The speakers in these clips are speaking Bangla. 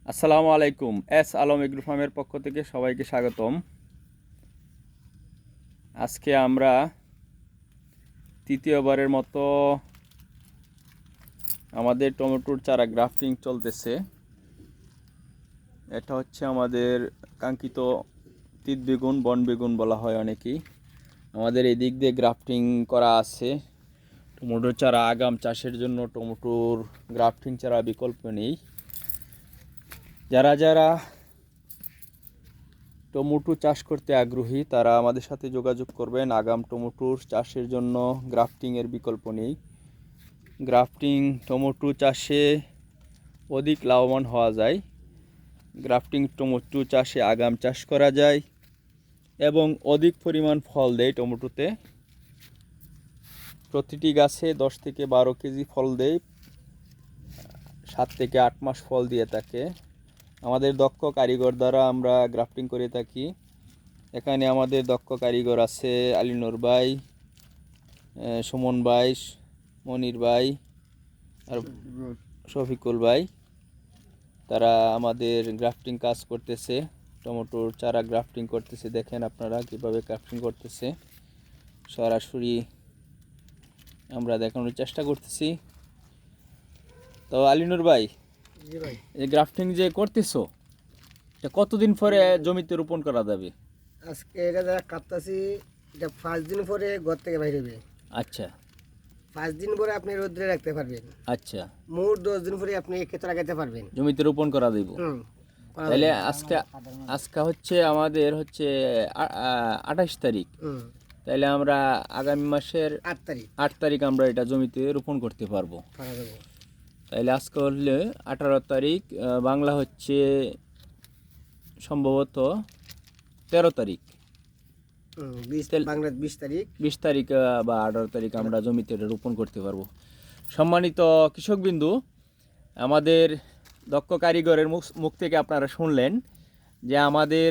আসসালামু আলাইকুম। আলম এগ্রো ফার্মের পক্ষ থেকে সবাইকে স্বাগতম। আজকে আমরা তৃতীয়বারের মতো আমাদের টমেটোর চারা গ্রাফটিং চলতেছে। এটা হচ্ছে আমাদের কাঙ্ক্ষিত তিত বেগুন, বন বেগুন বলা হয় অনেকেই। আমাদের এই দিক দিয়ে গ্রাফটিং করা আছে টমেটোর চারা। আগাম চাষের জন্য টমেটোর গ্রাফটিং চারা বিকল্প নেই। যারা যারা টমেটো চাষ করতে আগ্রহী তারা আমাদের সাথে যোগাযোগ করবেন। আগাম টমেটোর চাষের জন্য গ্রাফটিংয়ের বিকল্প নেই। গ্রাফটিং টমেটো চাষে অধিক লাভবান হওয়া যায়। গ্রাফটিং টমেটো চাষে আগাম চাষ করা যায় এবং অধিক পরিমাণ ফল দেয় টমেটোতে। প্রতিটি গাছে 10 থেকে 12 কেজি ফল দেয়, 7 থেকে 8 মাস ফল দিয়ে থাকে। আমাদের দক্ষ কারিগর দ্বারা আমরা গ্রাফটিং করে থাকি। এখানে আমাদের দক্ষ কারিগর আছে আলিনুর ভাই, সুমন ভাই, মনির ভাই আর শফিকুল ভাই। তারা আমাদের গ্রাফটিং কাজ করতেছে, টমেটোর চারা গ্রাফটিং করতেছে। দেখেন আপনারা কিভাবে গ্রাফটিং করতেছে, সরাসরি আমরা দেখানোর চেষ্টা করতেছি। তো আলিনুর ভাই, জি ভাই, এই গ্রাফটিং যে করতেছো এটা কতদিন পরে জমিতে রোপণ করা যাবে? আজকে এটা যারা কাটতাছি, এটা 5 দিন পরে ঘর থেকে বাইরে হবে। আচ্ছা 5 দিন পরে আপনি রোদ্রে রাখতে পারবেন। আচ্ছা, মোট 10 দিন পরে আপনি ক্ষেত লাগাইতে পারবেন। জমিতে রোপণ করা দেব। করা তাহলে যাবে। আজকে আজকে হচ্ছে আমাদের হচ্ছে 28 তারিখ। তাহলে আমরা আগামী মাসের 8 তারিখ 8 তারিখ আমরা এটা জমিতে রোপণ করতে পারবো। করা যাবে। তাহলে আজকে হলে 18 তারিখ, বাংলা হচ্ছে সম্ভবত 13 তারিখ। 20 বাংলা 20 তারিখ 20 তারিখ বা 18 তারিখ আমরা জমিতে এটা রোপণ করতে পারবো। সম্মানিত কৃষকবিন্দু, আমাদের দক্ষ কারিগরের মুখ থেকে আপনারা শুনলেন যে আমাদের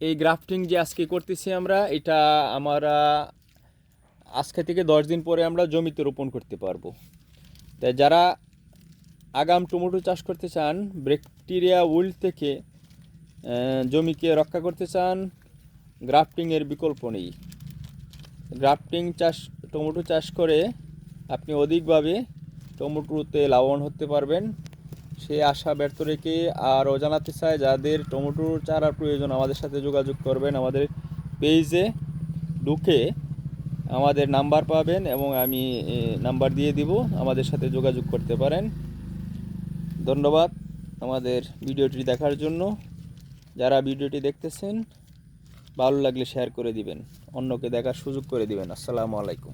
এই গ্রাফটিং যে আজকে করতেছি আমরা, এটা আমরা আজকে থেকে 10 দিন পরে আমরা জমিতে রোপণ করতে পারবো। তাই যারা আগাম টমেটো চাষ করতে চান, ব্যাকটেরিয়া উইল্ট থেকে জমিকে রক্ষা করতে চান, গ্রাফটিংয়ের বিকল্প নেই। গ্রাফটিং চাষ, টমেটো চাষ করে আপনি অধিকভাবে টমেটোতে লাভবান হতে পারবেন, সে আশা ব্যর্থ রেখে আরও জানাতে চাই যাদের টমেটোর চারার প্রয়োজন আমাদের সাথে যোগাযোগ করবেন। আমাদের পেজে ঢুকে আমাদের নাম্বার পাবেন এবং আমি নাম্বার দিয়ে দিব, আমাদের সাথে যোগাযোগ করতে পারেন। ধন্যবাদ আমাদের ভিডিওটি দেখার জন্য। যারা ভিডিওটি দেখতেছেন ভালো লাগলে শেয়ার করে দিবেন, অন্যকে দেখার সুযোগ করে দিবেন। আসসালামু আলাইকুম।